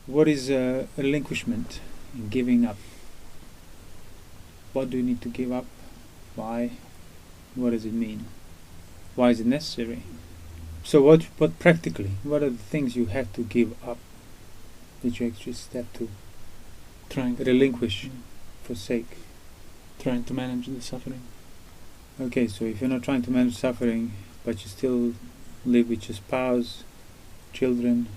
what is relinquishment, giving up? What do you need to give up? Why? What does it mean? Why is it necessary? So what practically, what are the things you have to give up, that you actually step to relinquish, forsake? Trying to manage the suffering. Okay, so if you're not trying to manage suffering, but you still live with your spouse, children,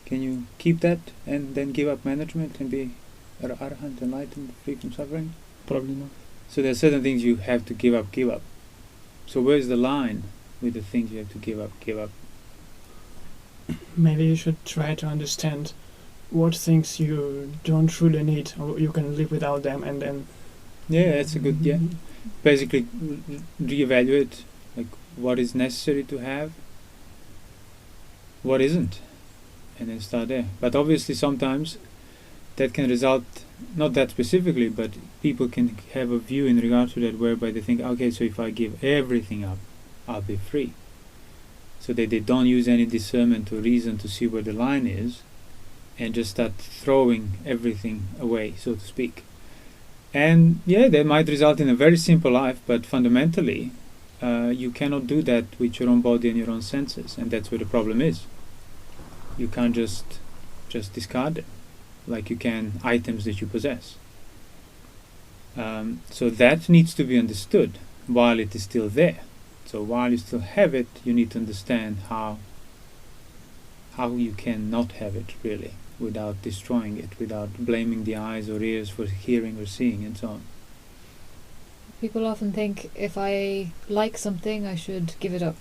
can you keep that and then give up management and be arahant, enlightened, free from suffering? Probably not. So there are certain things you have to give up. So where's the line with the things you have to give up? Maybe you should try to understand what things you don't truly need, or you can live without them, and then... Yeah, that's a good, yeah. Basically, reevaluate, like, what is necessary to have, what isn't, and then start there. But obviously sometimes that can result, not that specifically, but people can have a view in regard to that whereby they think, okay, so if I give everything up, I'll be free. So that they don't use any discernment or reason to see where the line is, and just start throwing everything away, so to speak. And yeah, that might result in a very simple life, but fundamentally, you cannot do that with your own body and your own senses, and that's where the problem is. You can't just discard them like you can items that you possess. So that needs to be understood while it is still there. So while you still have it, you need to understand how you can not have it, really, without destroying it, without blaming the eyes or ears for hearing or seeing, and so on. People often think if I like something, I should give it up.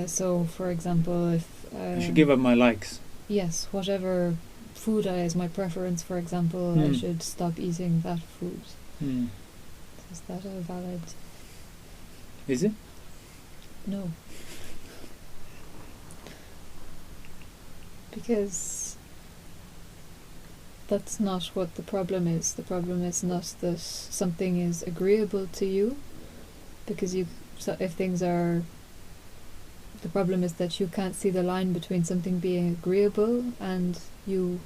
So, for example, if... I should give up my likes. Yes, whatever food is my preference, for example, I should stop eating that food. Is that a valid... Is it? No. Because that's not what the problem is. The problem is not that something is agreeable to you, because if things are... The problem is that you can't see the line between something being agreeable and you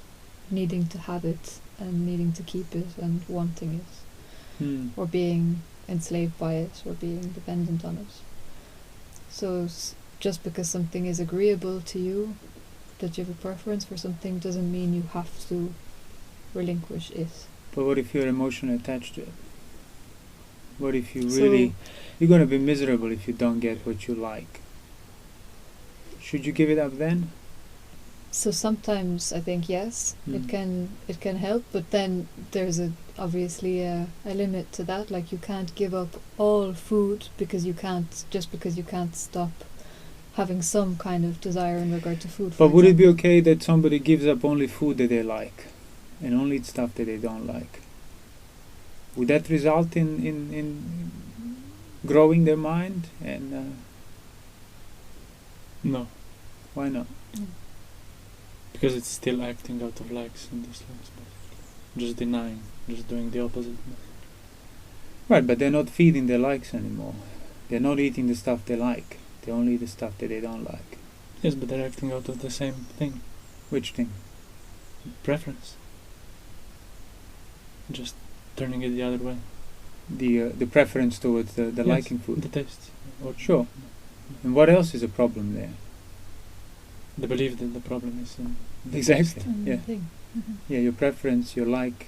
needing to have it and needing to keep it and wanting it, or being enslaved by it or being dependent on it. So just because something is agreeable to you, that you have a preference for something, doesn't mean you have to relinquish it. But what if you're emotionally attached to it? What if you really... You're going to be miserable if you don't get what you like. Should you give it up then? So sometimes I think yes, it can help, but then there's obviously a limit to that. Like, you can't give up all food because you can't stop having some kind of desire in regard to food. But would it be okay that somebody gives up only food that they like and only stuff that they don't like? Would that result in growing their mind? And no. Why not? Because it's still acting out of likes and dislikes, just denying, just doing the opposite. Right, but they're not feeding their likes anymore. They're not eating the stuff they like. They only eat the stuff that they don't like. Yes, but they're acting out of the same thing. Which thing? Preference. Just turning it the other way. The preference towards the yes, liking food. The taste. Sure. And what else is a problem there? The belief that the problem is in exactly. Yeah. Mm-hmm. Yeah, your preference, your like,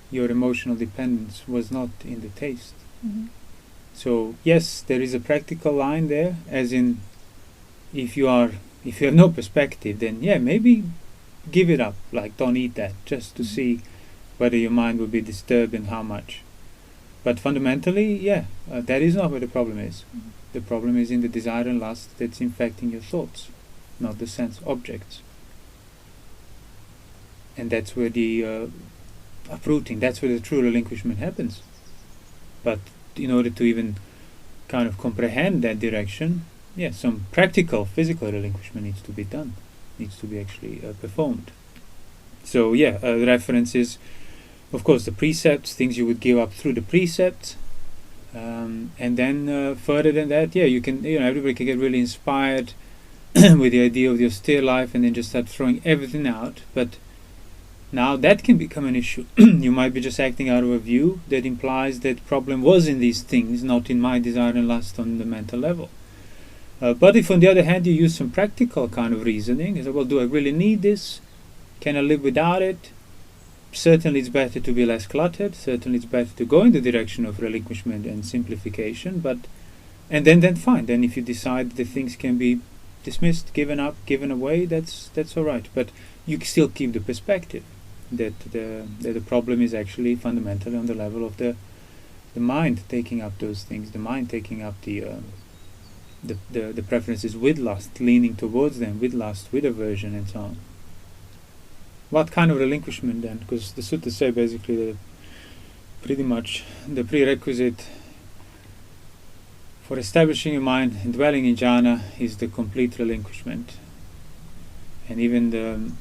your emotional dependence was not in the taste. Mm-hmm. So yes, there is a practical line there, as in, if you have no perspective, then yeah, maybe give it up. Like, don't eat that, just to see whether your mind will be disturbed and how much. But fundamentally, yeah, that is not where the problem is. Mm-hmm. The problem is in the desire and lust that's infecting your thoughts, not the sense objects. And that's where the uprooting, that's where the true relinquishment happens. But in order to even kind of comprehend that direction, yeah, some practical, physical relinquishment needs to be done, needs to be actually performed. So yeah, the reference is, of course, the precepts, things you would give up through the precepts. And then further than that, yeah, everybody can get really inspired with the idea of the austere life and then just start throwing everything out. But Now that can become an issue. You might be just acting out of a view that implies that problem was in these things, not in my desire and lust on the mental level. But if on the other hand you use some practical kind of reasoning, you say, well, do I really need this? Can I live without it? Certainly it's better to be less cluttered. Certainly it's better to go in the direction of relinquishment and simplification. And then fine. Then if you decide that things can be dismissed, given up, given away, that's all right. But you still keep the perspective that the problem is actually fundamentally on the level of the mind taking up those things, the mind taking up the preferences with lust, leaning towards them with lust, with aversion, and so on. What kind of relinquishment then? Because the suttas say basically that pretty much the prerequisite for establishing a mind and dwelling in jhana is the complete relinquishment. And even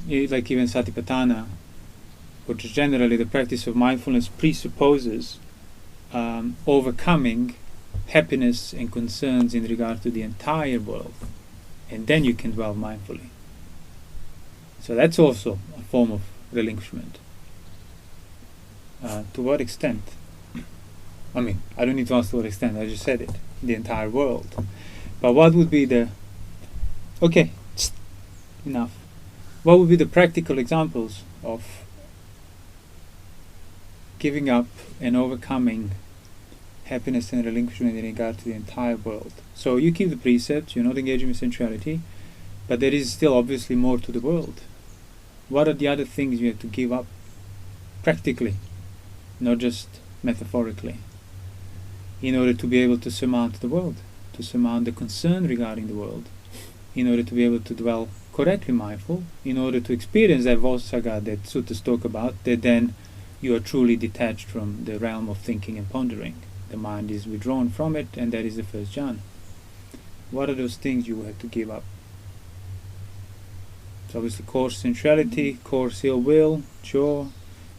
even satipatthana, which is generally the practice of mindfulness, presupposes overcoming happiness and concerns in regard to the entire world, and then you can dwell mindfully. So that's also a form of relinquishment. To what extent? I mean, I don't need to ask to what extent, I just said it, the entire world. But what would be the... Okay, enough. What would be the practical examples of giving up and overcoming happiness and relinquishment in regard to the entire world? So you keep the precepts, you're not engaging with sensuality, but there is still obviously more to the world. What are the other things you have to give up practically, not just metaphorically, in order to be able to surmount the world, to surmount the concern regarding the world, in order to be able to dwell correctly mindful, in order to experience that Vossaga that suttas talk about, that then you are truly detached from the realm of thinking and pondering. The mind is withdrawn from it, and that is the first jhana. What are those things you will have to give up? So obviously coarse sensuality, coarse ill will, sure,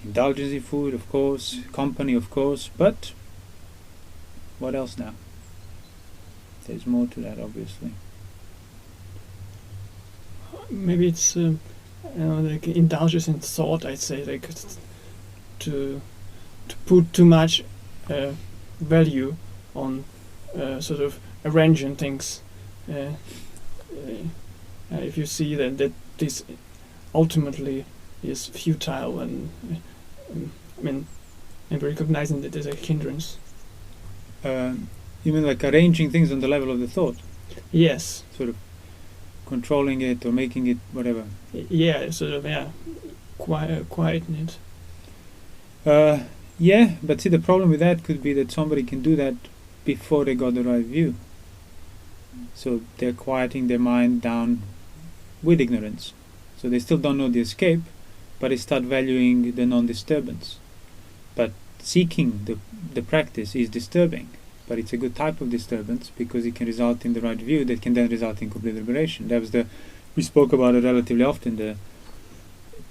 indulgence in food, of course, company, of course, but what else now? There's more to that, obviously. Maybe it's like indulgence in thought. I'd say like to put too much value on sort of arranging things. If you see that this ultimately is futile, and and recognizing that there's a hindrance. You mean like arranging things on the level of the thought? Yes. Sort of controlling it or making it whatever. Yeah, sort of, quieten it. Yeah, but see, the problem with that could be that somebody can do that before they got the right view. So they're quieting their mind down with ignorance. So they still don't know the escape, but they start valuing the non-disturbance. But seeking the practice is disturbing, but it's a good type of disturbance because it can result in the right view that can then result in complete liberation. We spoke about it relatively often,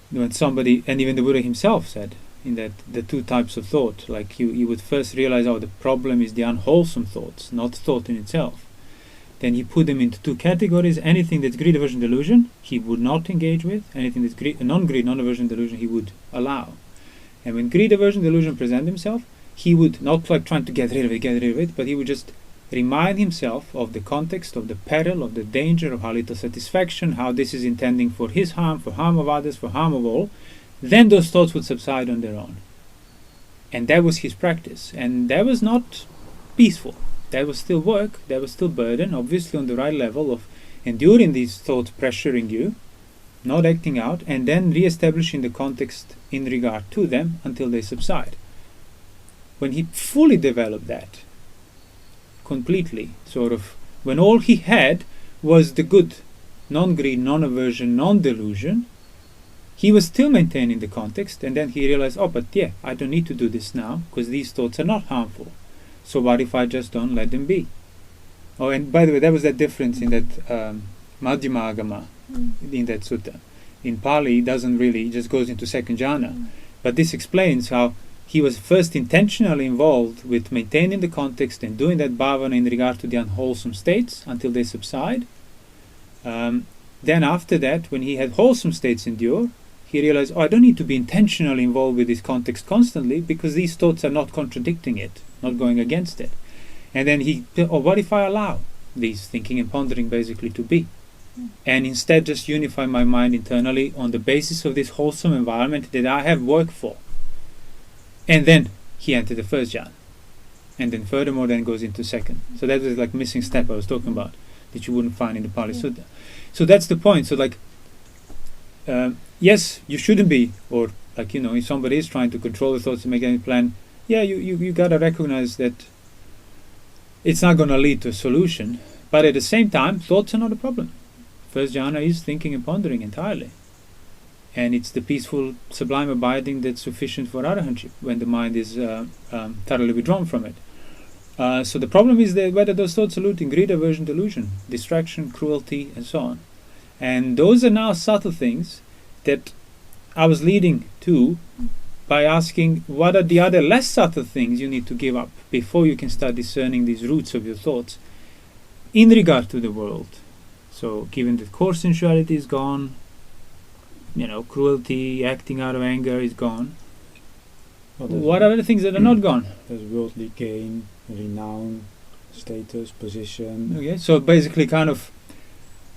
when somebody, and even the Buddha himself said, in that the two types of thought, like you would first realize, the problem is the unwholesome thoughts, not thought in itself. Then he put them into two categories. Anything that's greed, aversion, delusion, he would not engage with. Anything that's non-greed, non-aversion, delusion, he would allow. And when greed, aversion, delusion present himself, he would not like trying to get rid of it, but he would just remind himself of the context, of the peril, of the danger, of how little satisfaction, how this is intending for his harm, for harm of others, for harm of all. Then those thoughts would subside on their own. And that was his practice. And that was not peaceful. That was still work, that was still burden, obviously on the right level of enduring these thoughts pressuring you, not acting out, and then re-establishing the context in regard to them until they subside. When he fully developed that, completely, sort of, when all he had was the good, non-greed, non-aversion, non-delusion, he was still maintaining the context, and then he realized, I don't need to do this now, because these thoughts are not harmful. So what if I just don't let them be? Oh, and by the way, that was that difference in that Madhyama Agama, in that sutta. In Pali, it doesn't really, it just goes into second jhana. But this explains how he was first intentionally involved with maintaining the context and doing that bhavana in regard to the unwholesome states until they subside. Then after that, when he had wholesome states endure, he realized, oh, I don't need to be intentionally involved with this context constantly, because these thoughts are not contradicting it, not going against it. And then what if I allow these thinking and pondering basically to be? And instead just unify my mind internally on the basis of this wholesome environment that I have worked for. And then he entered the first jhana. And then furthermore then goes into second. So that was like missing step I was talking about, that you wouldn't find in the Pali Sutta. So that's the point. So like, yes, you shouldn't be, or like, if somebody is trying to control the thoughts and make any plan, yeah, you gotta recognize that it's not gonna lead to a solution. But at the same time, thoughts are not a problem. First jhana is thinking and pondering entirely. And it's the peaceful, sublime abiding that's sufficient for arahantship when the mind is thoroughly withdrawn from it. So the problem is that whether those thoughts are looting greed, aversion, delusion, distraction, cruelty, and so on. And those are now subtle things that I was leading to by asking, what are the other less subtle things you need to give up before you can start discerning these roots of your thoughts in regard to the world. So given that coarse sensuality is gone, cruelty, acting out of anger is gone, what are the things that are not gone? There's worldly gain, renown, status, position. Okay, so basically kind of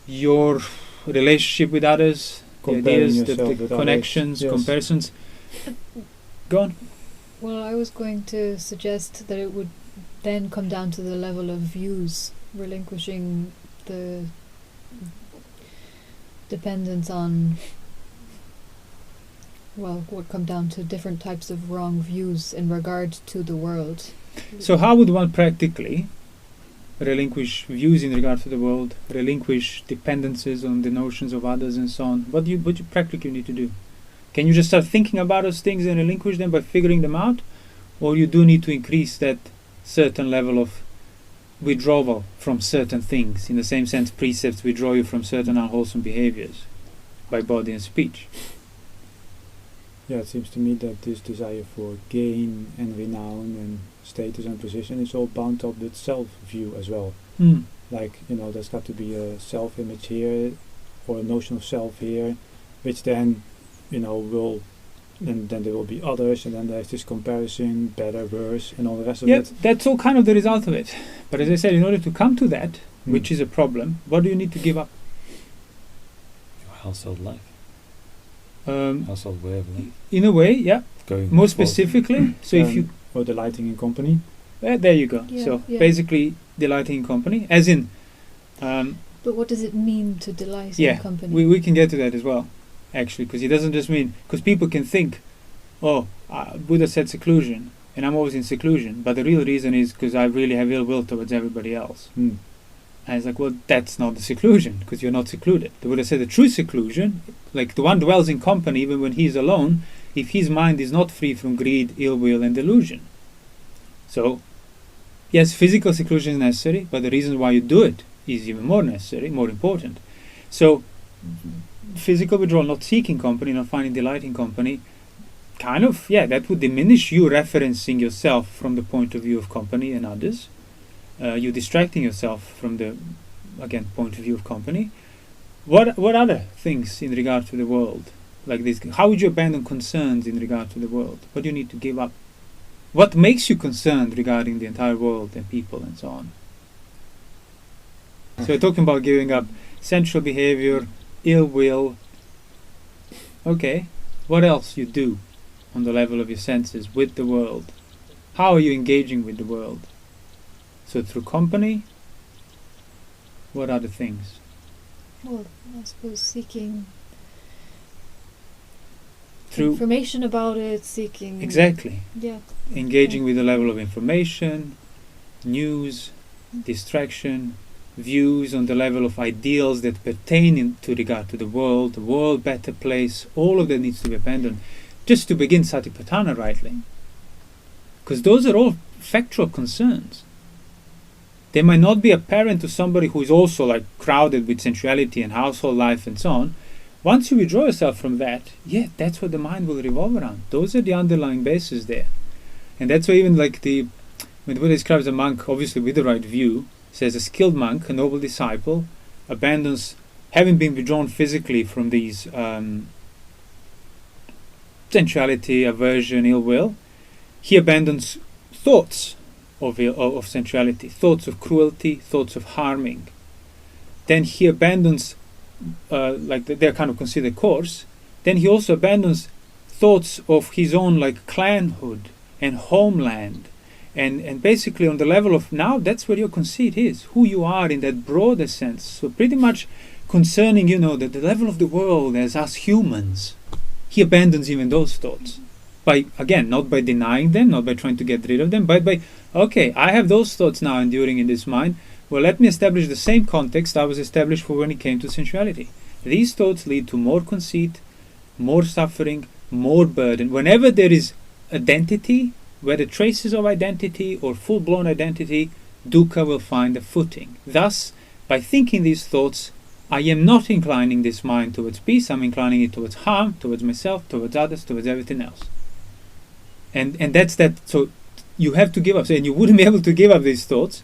your relationship with others, the ideas, the connections, yes. comparisons. Go on. Well, I was going to suggest that it would then come down to the level of views, relinquishing the dependence on, would come down to different types of wrong views in regard to the world. So how would one practically relinquish views in regard to the world, relinquish dependencies on the notions of others and so on? What do you practically need to do? Can you just start thinking about those things and relinquish them by figuring them out? Or you do need to increase that certain level of withdrawal from certain things? In the same sense, precepts withdraw you from certain unwholesome behaviors by body and speech. Yeah, it seems to me that this desire for gain and renown and status and position is all bound up with self-view as well. Like, there's got to be a self-image here, or a notion of self here, which then, will, and then there will be others, and then there's this comparison, better, worse, and all the rest of it. That's all kind of the result of it. But as I said, in order to come to that, which is a problem, what do you need to give up? Your household life. Household way of life. In a way, yeah. Going more specifically, so if you... Or delighting in company. There you go. Yeah, so yeah. basically, delighting in company, as in... But what does it mean to delight yeah, in company? we can get to that as well, actually, because it doesn't just mean... Because people can think, Buddha said seclusion, and I'm always in seclusion, but the real reason is because I really have ill will towards everybody else. And it's like, well, that's not the seclusion, because you're not secluded. The Buddha said the true seclusion, like the one dwells in company even when he's alone, if his mind is not free from greed, ill will, and delusion. So, yes, physical seclusion is necessary, but the reason why you do it is even more necessary, more important. So, physical withdrawal, not seeking company, not finding delight in company, kind of, that would diminish you referencing yourself from the point of view of company and others. You distracting yourself from the, again, point of view of company. What other things in regard to the world like this? How would you abandon concerns in regard to the world? What do you need to give up? What makes you concerned regarding the entire world and people and so on? So we're talking about giving up sensual behavior, ill will. Okay, what else you do on the level of your senses with the world? How are you engaging with the world? So through company, what other things? Well, I suppose seeking Through information about it, seeking... Exactly. Yeah. Engaging with the level of information, news, distraction, views on the level of ideals that pertain to regard to the world, better place, all of that needs to be abandoned. Just to begin Satipatthana rightly. Because those are all factual concerns. They might not be apparent to somebody who is also like crowded with sensuality and household life and so on. Once you withdraw yourself from that, that's what the mind will revolve around. Those are the underlying bases there. And that's why even like when the Buddha describes a monk, obviously with the right view, says a skilled monk, a noble disciple, abandons, having been withdrawn physically from these sensuality, aversion, ill will, he abandons thoughts of sensuality, thoughts of cruelty, thoughts of harming. Then he abandons, they're kind of considered coarse. Then he also abandons thoughts of his own, like clanhood and homeland, and basically on the level of now, that's where your conceit is, who you are in that broader sense. So pretty much concerning, the level of the world as us humans, he abandons even those thoughts. By, again, not by denying them, not by trying to get rid of them, but by, okay, I have those thoughts now enduring in this mind. Well, let me establish the same context I was established for when it came to sensuality. These thoughts lead to more conceit, more suffering, more burden. Whenever there is identity, whether traces of identity or full-blown identity, dukkha will find a footing. Thus, by thinking these thoughts, I am not inclining this mind towards peace, I'm inclining it towards harm, towards myself, towards others, towards everything else. And that's that. So you have to give up. And you wouldn't be able to give up these thoughts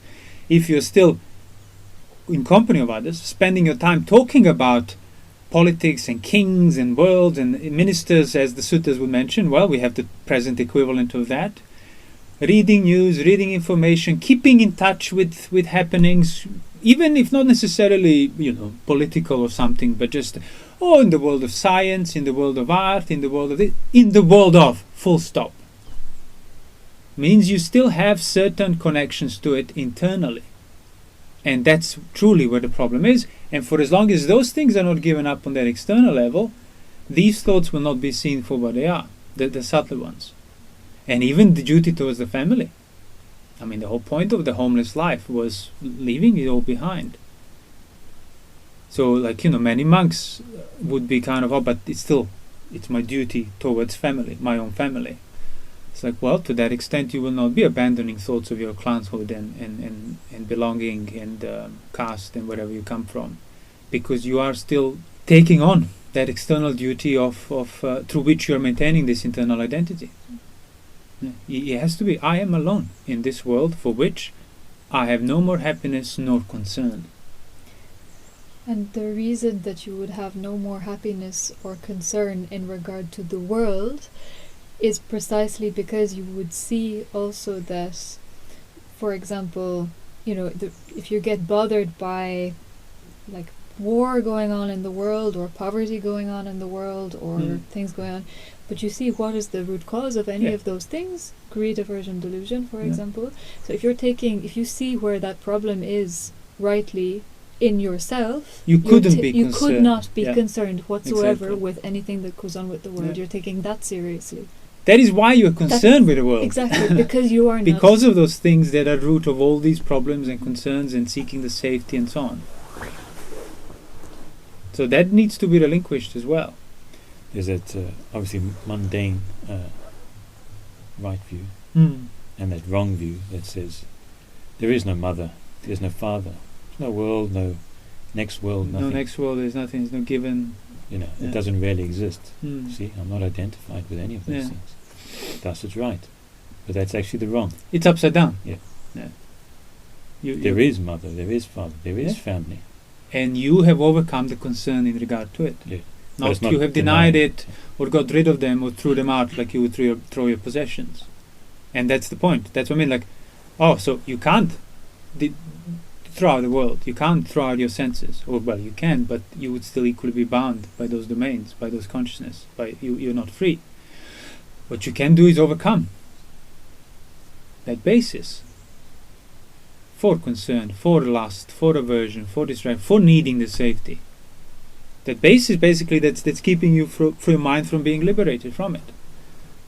if you're still in company of others, spending your time talking about politics and kings and worlds and ministers, as the suttas would mention. Well, we have the present equivalent of that. Reading news, reading information, keeping in touch with happenings, even if not necessarily, political or something, but just, in the world of science, in the world of art, in the world of, full stop. Means you still have certain connections to it internally. And that's truly where the problem is. And for as long as those things are not given up on that external level, these thoughts will not be seen for what they are, the subtle ones. And even the duty towards the family. I mean, the whole point of the homeless life was leaving it all behind. So, many monks would be kind of, but it's my duty towards family, my own family. It's like, well, to that extent you will not be abandoning thoughts of your clanshood and belonging and caste and wherever you come from, because you are still taking on that external duty of through which you are maintaining this internal identity. It has to be, I am alone in this world for which I have no more happiness nor concern. And the reason that you would have no more happiness or concern in regard to the world is precisely because you would see also that, for example, if you get bothered by war going on in the world or poverty going on in the world or things going on, but you see what is the root cause of any of those things, greed, aversion, delusion, for example. So if you see where that problem is rightly in yourself, you could not be concerned whatsoever with anything that goes on with the world. You're taking that seriously. That is why you're concerned with the world. Exactly, because you are not. Because of those things that are root of all these problems and concerns and seeking the safety and so on. So that needs to be relinquished as well. There's that obviously mundane right view and that wrong view that says there is no mother, there's no father, there's no world, no next world, nothing. No next world, there's nothing, there's no given. It doesn't really exist. See, I'm not identified with any of those things. Thus it's right. But that's actually the wrong. It's upside down. There is mother, there is father, there is family. And you have overcome the concern in regard to it. Not you have denied it or got rid of them or threw them out like you would throw your possessions. And that's the point. That's what I mean. So you can't throw out the world. You can't throw out your senses. Or, well, you can, but you would still equally be bound by those domains, by those consciousness. You're not free. What you can do is overcome that basis for concern, for lust, for aversion, for distraction, for needing the safety. That basis basically that's keeping you from your mind from being liberated from it.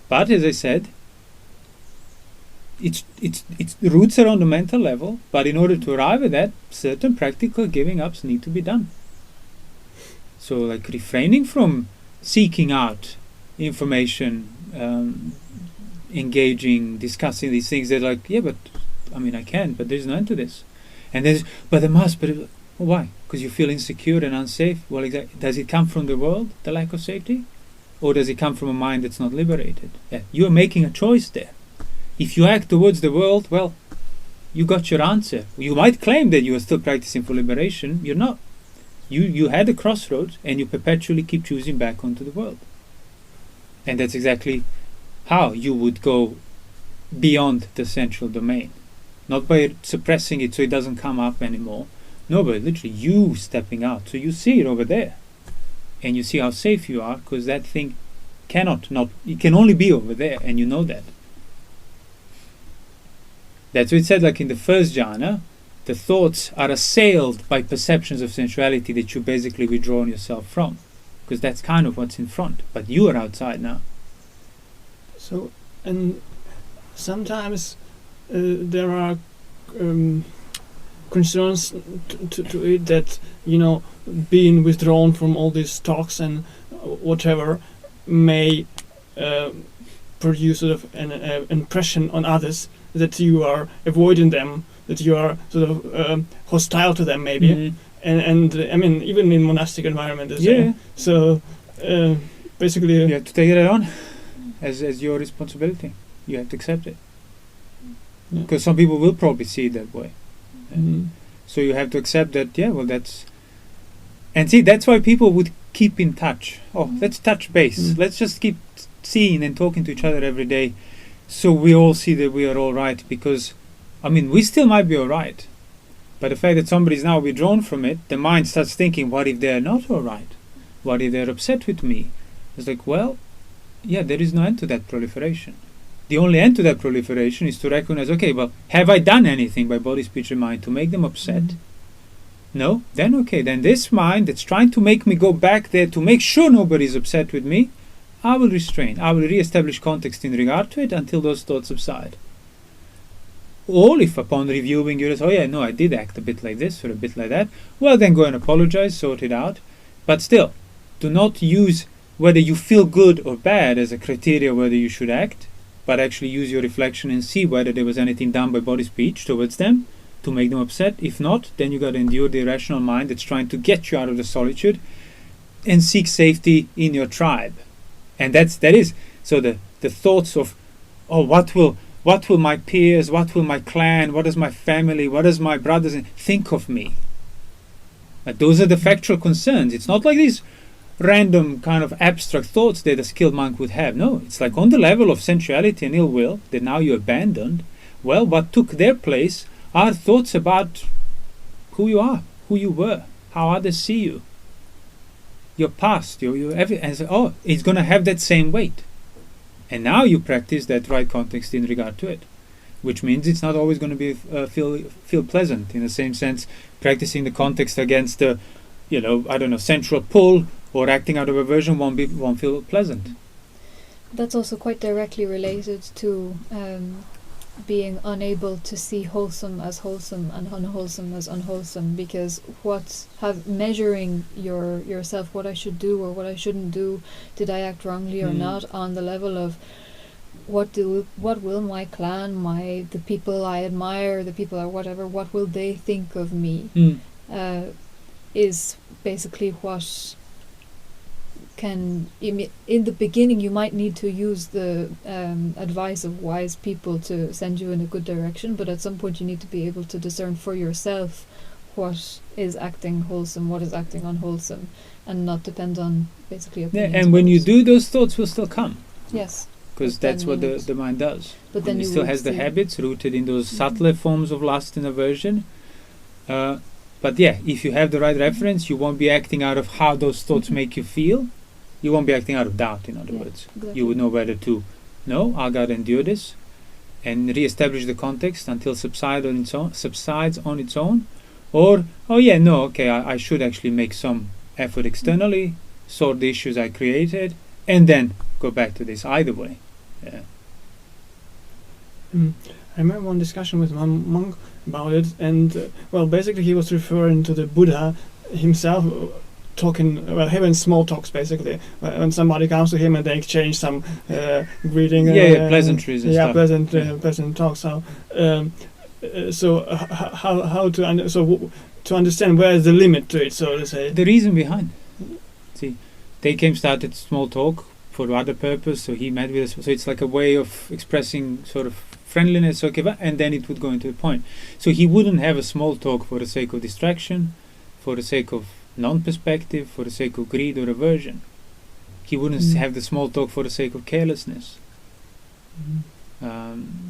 But as I said, its roots are on the mental level, but in order to arrive at that, certain practical giving ups need to be done. So refraining from seeking out information, engaging, discussing these things, they're but I can, but there's no end to this. And there must, why? Because you feel insecure and unsafe? Well, exactly. Does it come from the world, the lack of safety? Or does it come from a mind that's not liberated? You are making a choice there. If you act towards the world, well, you got your answer. You might claim that you are still practicing for liberation. You're not. You had a crossroads and you perpetually keep choosing back onto the world. And that's exactly how you would go beyond the central domain. Not by suppressing it so it doesn't come up anymore. No, but literally you stepping out. So you see it over there. And you see how safe you are, because that thing it can only be over there, and you know that. That's what it said, like in the first jhana, the thoughts are assailed by perceptions of sensuality that you basically withdraw yourself from. Because that's kind of what's in front. But you are outside now. So, and sometimes there are concerns to it that, being withdrawn from all these talks and whatever may produce sort of an impression on others that you are avoiding them, that you are sort of hostile to them, maybe. Mm-hmm. And I mean, even in monastic environment, so basically, you have to take it on as your responsibility. You have to accept it, because some people will probably see it that way. Mm-hmm. So you have to accept that. That's, and see, that's why people would keep in touch. Let's touch base. Let's just keep seeing and talking to each other every day, so we all see that we are all right. Because, I mean, we still might be all right. But the fact that somebody is now withdrawn from it, the mind starts thinking, what if they're not all right? What if they're upset with me? It's like, well, there is no end to that proliferation. The only end to that proliferation is to recognize, okay, well, have I done anything by body, speech, and mind to make them upset? No? Then okay, then this mind that's trying to make me go back there to make sure nobody's upset with me, I will restrain. I will re-establish context in regard to it until those thoughts subside. Or if upon reviewing you say, I did act a bit like this or a bit like that, well, then go and apologize, sort it out. But still, do not use whether you feel good or bad as a criteria whether you should act, but actually use your reflection and see whether there was anything done by body speech towards them to make them upset. If not, then you got to endure the irrational mind that's trying to get you out of the solitude and seek safety in your tribe. And that is so the thoughts of, what will my peers, what will my clan, what does my family, what does my brothers think of me? Those are the factual concerns. It's not like these random kind of abstract thoughts that a skilled monk would have. No, it's like on the level of sensuality and ill will that now you abandoned. Well, what took their place are thoughts about who you are, who you were, how others see you, your past, your everything. And so, it's going to have that same weight. And now you practice that right context in regard to it, which means it's not always going to be feel pleasant. In the same sense, practicing the context against the, sensual pull or acting out of aversion won't feel pleasant. That's also quite directly related to being unable to see wholesome as wholesome and unwholesome as unwholesome, because measuring yourself, what I should do or what I shouldn't do, did I act wrongly or not, on the level of what will my clan, the people I admire, the people or whatever, what will they think of me, is basically what can, in the beginning you might need to use the advice of wise people to send you in a good direction, but at some point you need to be able to discern for yourself what is acting wholesome, what is acting unwholesome, and not depend on basically opinions. And when you do, those thoughts will still come. Yes. Because that's what the mind does. But then it still has the habits rooted in those subtler forms of lust and aversion. But if you have the right reference, you won't be acting out of how those thoughts make you feel. You won't be acting out of doubt, in other words. Exactly. You would know whether to, I gotta endure this, and re-establish the context until subsides on its own, or, I should actually make some effort externally, sort the issues I created, and then go back to this. Either way. Yeah. I remember one discussion with one monk about it, and basically he was referring to the Buddha himself, having small talks basically. When somebody comes to him and they exchange some greeting, pleasantries and stuff. Pleasant talks. So how to understand where is the limit to it, so to say. The reason behind. See, they started small talk for other purpose, so he met with us. So it's like a way of expressing sort of friendliness, and then it would go into a point. So he wouldn't have a small talk for the sake of distraction, for the sake of non-perspective, for the sake of greed or aversion. He wouldn't have the small talk for the sake of carelessness.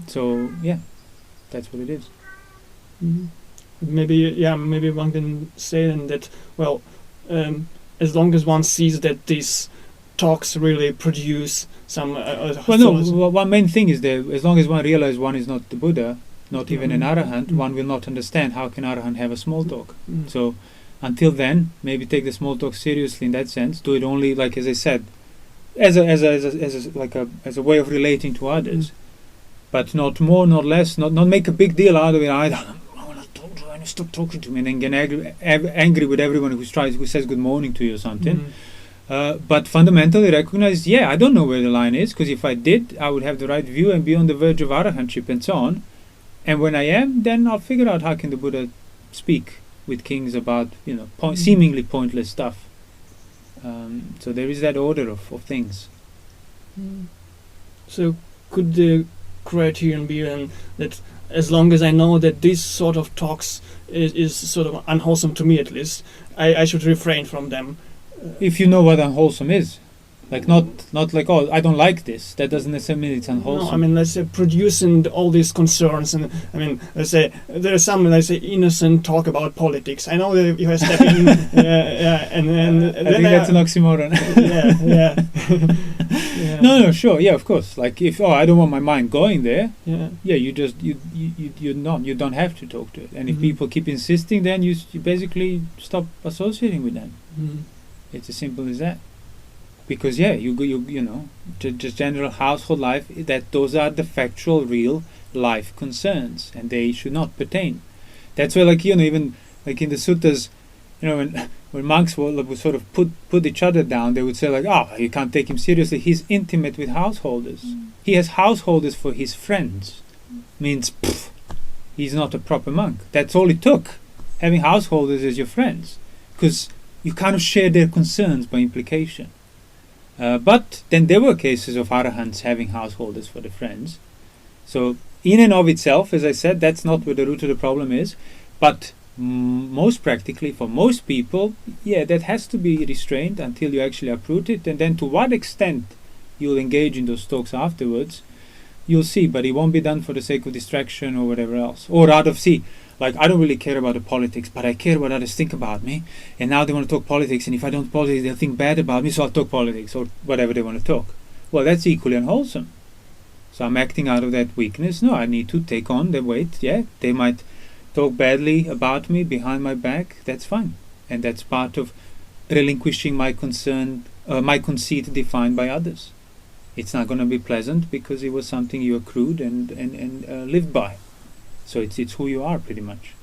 So yeah, that's what it is. Maybe one can say then that, well, as long as one sees that these talks really produce some one main thing is that as long as one realizes one is not the Buddha, not even an Arahant, one will not understand how can Arahant have a small talk. So until then, maybe take the small talk seriously in that sense. Do it only, like as I said, as a way of relating to others, but not more, not less. Not make a big deal out of it. I want to talk to you, and stop talking to me, and then get angry with everyone who says good morning to you or something. But fundamentally recognize, I don't know where the line is, because if I did, I would have the right view and be on the verge of arahantship and so on. And when I am, then I'll figure out how can the Buddha speak with kings about seemingly pointless stuff. So there is that order of things. So could the criterion be that as long as I know that this sort of talks is sort of unwholesome to me, at least, I should refrain from them? If you know what unwholesome is. Like not like, I don't like this. That doesn't necessarily mean it's unwholesome. No, I mean, let's say producing all these concerns, and I mean, let's say there is some, let's say, innocent talk about politics. I know that if I step in, and I think that's an oxymoron. No, sure, of course. Like if I don't want my mind going there, you don't have to talk to it. And if people keep insisting, then you basically stop associating with them. It's as simple as that. Because just general household life, those are the factual, real life concerns, and they should not pertain. That's why, even like in the suttas, when monks would sort of put each other down, they would say you can't take him seriously. He's intimate with householders. He has householders for his friends. Means he's not a proper monk. That's all it took, having householders as your friends, because you kind of share their concerns by implication. But then there were cases of arahants having householders for their friends. So in and of itself, as I said, that's not where the root of the problem is. But most practically, for most people, that has to be restrained until you actually uproot it. And then to what extent you'll engage in those talks afterwards, you'll see. But it won't be done for the sake of distraction or whatever else. Or out of, I don't really care about the politics, but I care what others think about me. And now they want to talk politics, and if I don't politics, they'll think bad about me, so I'll talk politics, or whatever they want to talk. Well, that's equally unwholesome. So I'm acting out of that weakness. No, I need to take on the weight. They might talk badly about me behind my back. That's fine. And that's part of relinquishing my concern, my conceit defined by others. It's not going to be pleasant because it was something you accrued and lived by. So it's who you are, pretty much.